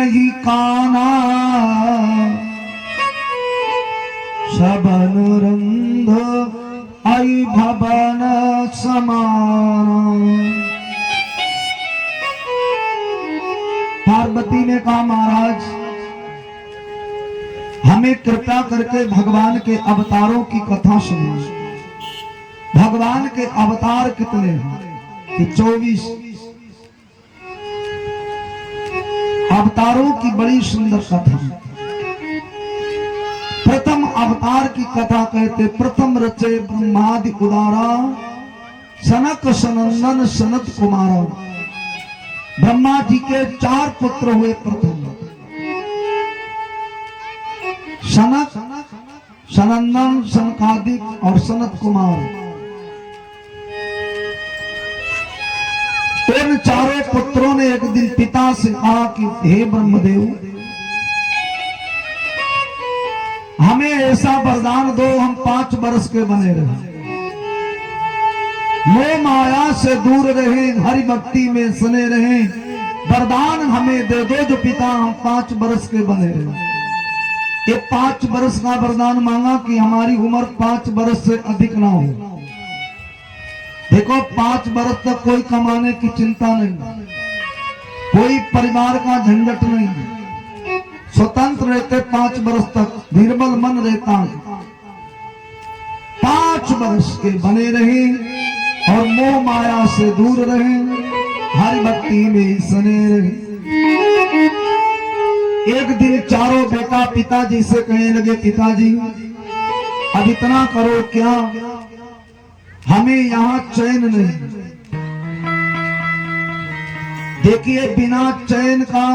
नहीं काना सबन रंध आई भवन समान। पार्वती ने कहा महाराज हमें कृपा करके भगवान के अवतारों की कथा सुनिए। भगवान के अवतार कितने हैं कि 24 अवतारों की बड़ी सुंदर कथा। प्रथम अवतार की कथा कहते प्रथम रचे ब्रह्मादि उदारा सनक सनंदन सनत कुमारा। ब्रह्मा जी के 4 पुत्र हुए। प्रथम सनक, सनंदन, सनकादिक और सनत कुमार। इन चारों पुत्रों ने एक दिन पिता से कहा कि हे ब्रह्मदेव हमें ऐसा वरदान दो हम 5 वर्ष के बने रहे, मोह माया से दूर रहे, हरि भक्ति में सने रहे। वरदान हमें दे दो जो पिता हम 5 वर्ष के बने रहे। ये 5 वर्ष का वरदान मांगा कि हमारी उम्र 5 वर्ष से अधिक ना हो। देखो 5 वर्ष तक कोई कमाने की चिंता नहीं, कोई परिवार का झंझट नहीं, स्वतंत्र रहते 5 वर्ष तक, निर्मल मन रहता है। 5 वर्ष के बने रहे और मोह माया से दूर रहे, हरि भक्ति में सने रहे। एक दिन चारों बेटा पिताजी से कहने लगे पिताजी अब इतना करो क्या, हमें यहाँ चैन नहीं। देखिए बिना चैन का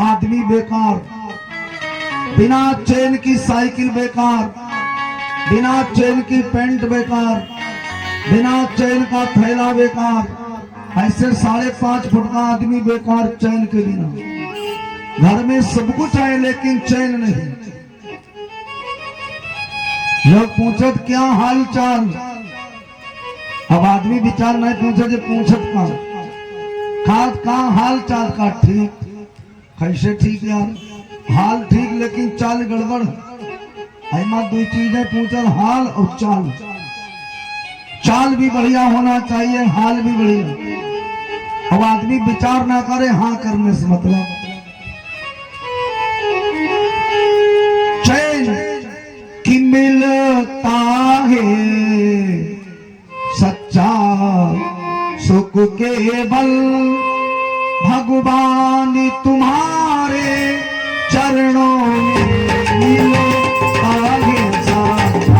आदमी बेकार, बिना चैन की साइकिल बेकार, बिना चैन की पैंट बेकार, बिना चैन का थैला बेकार। ऐसे 5.5 फुट का आदमी बेकार चैन के बिना। घर में सब कुछ है लेकिन चैन नहीं। लोग पूछत क्या हाल चाल, अब आदमी विचार नहीं पूछे जो पूछत का हाल चाल का ठीक। कैसे ठीक यार, हाल ठीक लेकिन चाल गड़बड़। ऐमा 2 चीजें पूछत, हाल और चाल। चाल भी बढ़िया होना चाहिए, हाल भी बढ़िया। अब आदमी विचार ना करे हाँ करने से मतलब। चैन की मिलता है सच्चा सुख केवल भगवान तुम्हारे चरणों में मिलता है सच्चा।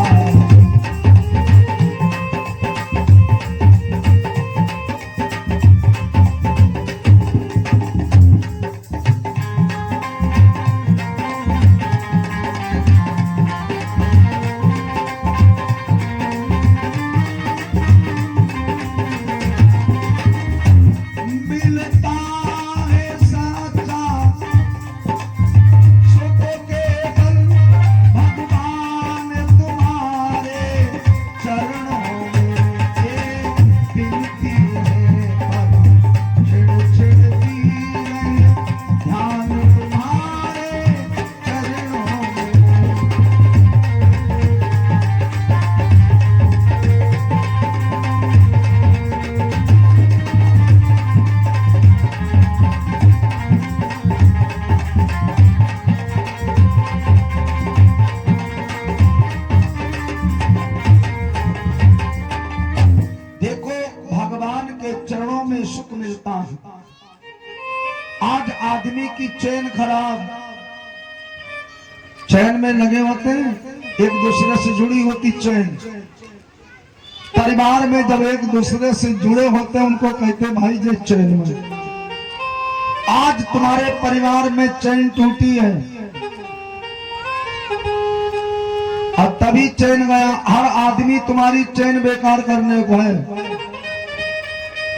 आज आदमी की चैन खराब, चैन में लगे होते हैं, एक दूसरे से जुड़ी होती चैन। परिवार में जब एक दूसरे से जुड़े होते हैं उनको कहते भाई जे चैन में। आज तुम्हारे परिवार में चैन टूटी है और तभी चैन गया। हर आदमी तुम्हारी चैन बेकार करने को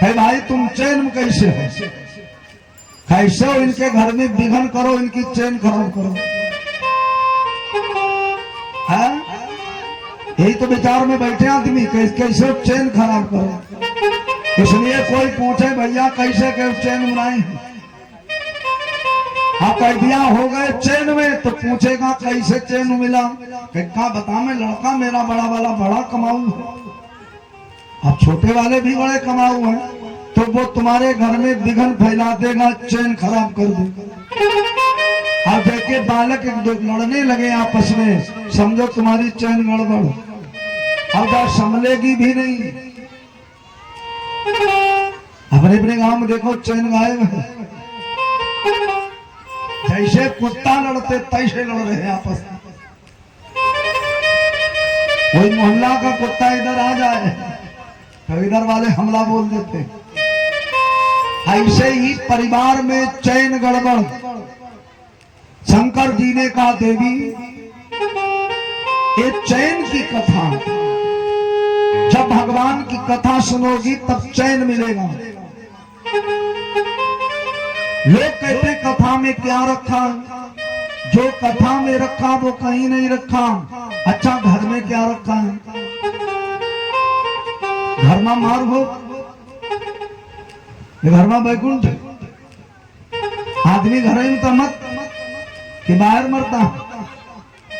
है भाई तुम चैन में कैसे हो, कैसे हो इनके घर में विघन करो, इनकी चैन खराब करो। है यही तो विचार में बैठे आदमी, कैसे चैन खराब करो। इसलिए कोई पूछे भैया कैसे के चैन बनाए, हाँ कह दिया हो गए चैन में, तो पूछेगा कैसे चैन मिला, क्या बता मैं लड़का मेरा बड़ा वाला बड़ा कमाऊ है, अब छोटे वाले भी बड़े कमाऊ हैं, तो वो तुम्हारे घर में विघन फैला देगा, चैन खराब कर देगा। अब जैसे बालक एक दो लड़ने लगे आपस में, समझो तुम्हारी चैन गड़बड़, अब जा संभलेगी भी नहीं। अपने अपने गांव में देखो चैन गायब है, जैसे कुत्ता लड़ते तैसे लड़ रहे हैं आपस में। कोई मोहल्ला का कुत्ता इधर आ जाए तो इधर वाले हमला बोल देते। ऐसे ही परिवार में चैन गड़बड़। शंकर जी ने कहा देवी ये चैन की कथा, जब भगवान की कथा सुनोगी तब चैन मिलेगा। लोग कहते कथा में क्या रखा, जो कथा में रखा वो कहीं नहीं रखा। अच्छा घर में क्या रखा है, घर में मार हो, घर में बैकुंठ, आदमी घर में तो मत कि बाहर मरता।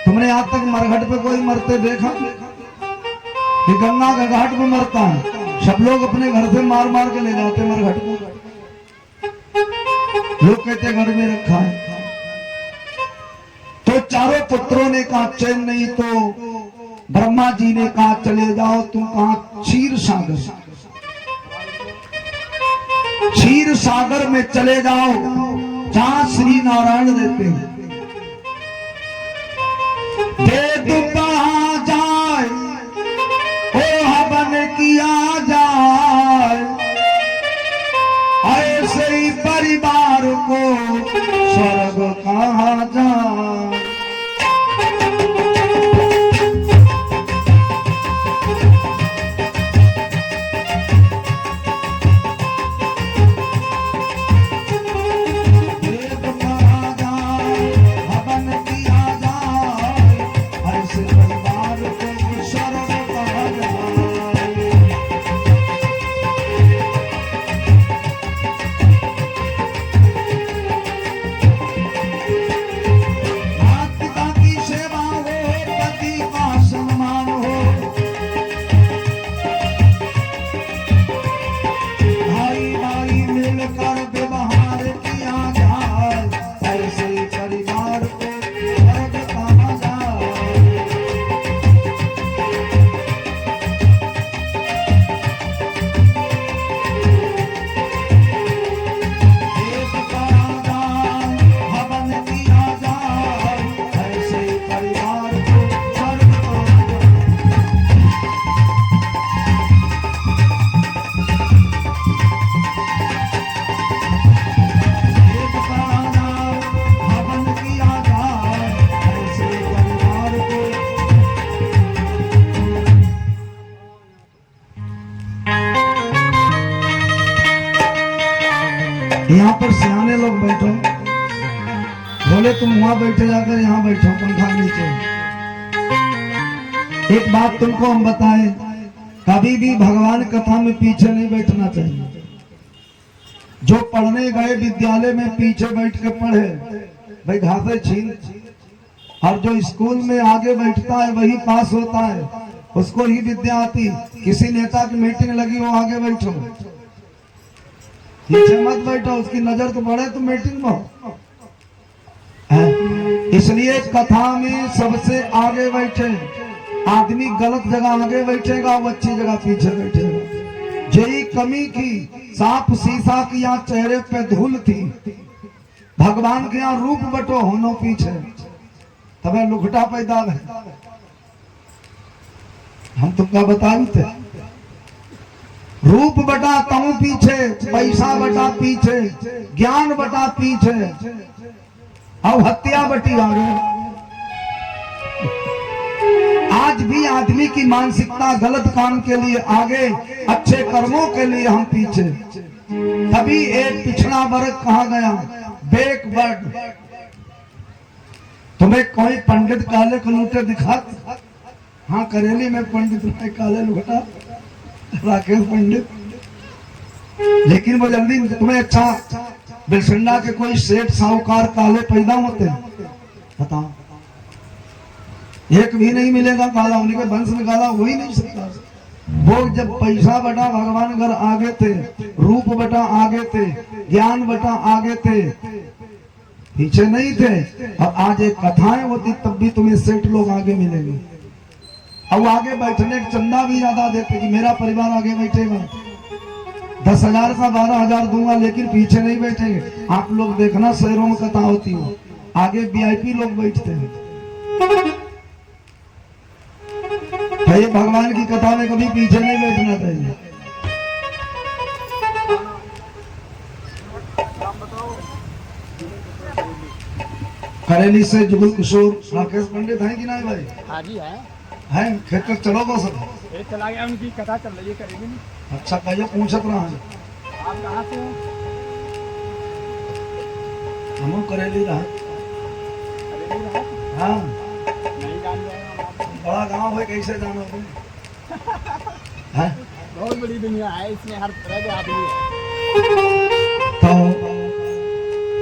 तुमने आज तक मरघट पे कोई मरते देखा कि गंगा के घाट पे मरता है? सब लोग अपने घर से मार मार के ले जाते मरघट को। लोग कहते घर में रखा है। तो चारों पुत्रों ने कहा चैन नहीं, तो ब्रह्मा जी ने कहा चले जाओ तुम कहा क्षीर सागर, क्षीर सागर में चले जाओ जहां श्री नारायण रहते हैं। वेद पढ़ा जाए ओ हवन किया जाए, ऐसे ही परिवार को स्वर्ग कहा जाए। यहाँ पर सियाने लोग बैठो, बोले तुम वहां बैठे जाकर यहाँ बैठो पंखा नीचे। एक बात तुमको हम बताएं, कभी भी भगवान कथा में पीछे नहीं बैठना चाहिए। जो पढ़ने गए विद्यालय में पीछे बैठ के पढ़े भाई घासे छीन, और जो स्कूल में आगे बैठता है वही पास होता है, उसको ही विद्या आती। किसी नेता की मीटिंग लगी वो आगे बैठो, नीचे मत बैठो, उसकी नजर तो बढ़े तो मीटिंग में हो। इसलिए कथा में सबसे आगे बैठे। आदमी गलत जगह आगे बैठेगा, वो अच्छी जगह पीछे बैठेगा। यही कमी की, सांप शीशा की यहाँ चेहरे पे धूल थी, भगवान के यहाँ रूप बटो होनो पीछे, तबे लुखटा पैदा है। हम तुमका बताए थे, रूप बटा तऊ पीछे, पैसा बटा पीछे, ज्ञान बटा पीछे, और हत्या बटी आगे। आज भी आदमी की मानसिकता गलत काम के लिए आगे, अच्छे कर्मों के लिए हम पीछे। तभी एक पिछड़ा वर्ग कहा गया बैकवर्ड। तुम्हें कोई पंडित काले कलूटे दिखा? हाँ करेली में पंडित काले लुटा राकेश पंडित, लेकिन वो जल्दी तुम्हें अच्छा बिलसंडा के कोई सेठ साहूकार काले पैदा होते हैं? बताओ, एक भी नहीं मिलेगा काला, उन्हीं के वंश में काला हो ही नहीं सकता। वो जब पैसा बटा भगवान घर आगे थे, रूप बटा आगे थे, ज्ञान बटा आगे थे, पीछे नहीं थे। और आज एक कथाएं होती तब भी तुम्हें सेठ लोग आगे मिलेंगे। अब आगे बैठने का चंदा भी ज्यादा देते कि मेरा परिवार आगे बैठेगा, 10,000 का 12,000 दूंगा, लेकिन पीछे नहीं बैठेंगे। आप लोग देखना शहरों में कथा होती हो, आगे वीआईपी लोग बैठते हैं। भाई भगवान की कथा में कभी पीछे नहीं बैठना चाहिए। करेली से जुगल किशोर राकेश पंडित हैं कि नहीं भाई? हाँ जी हैं खेत चलो बस चला गया, उनकी कथा चल रही है, करेंगे नहीं। अच्छा कहिए, पूछत रहा है। आप कहाँ से हो? हम करेली रहा। हाँ नहीं जान रहे हैं। बड़ा गांव है, कैसे जाना तुम? बहुत बड़ी दुनिया है, इसमें हर तरह के आदमी है। तो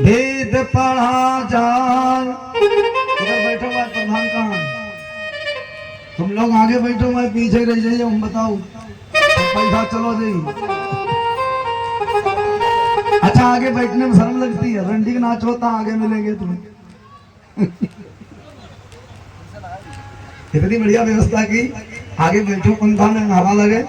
वेद पढ़ा जान, इधर बैठो भाई, प्रधान कहाँ है? तुम लोग आगे बैठो, मैं पीछे रह जाइए। हम बताओ पैसा चलो जी। अच्छा आगे बैठने में शर्म लगती है, रंडी का नाच होता आगे मिलेंगे तुम्हें। इतनी बढ़िया व्यवस्था की, आगे बैठो, पंखा में हवा लगे।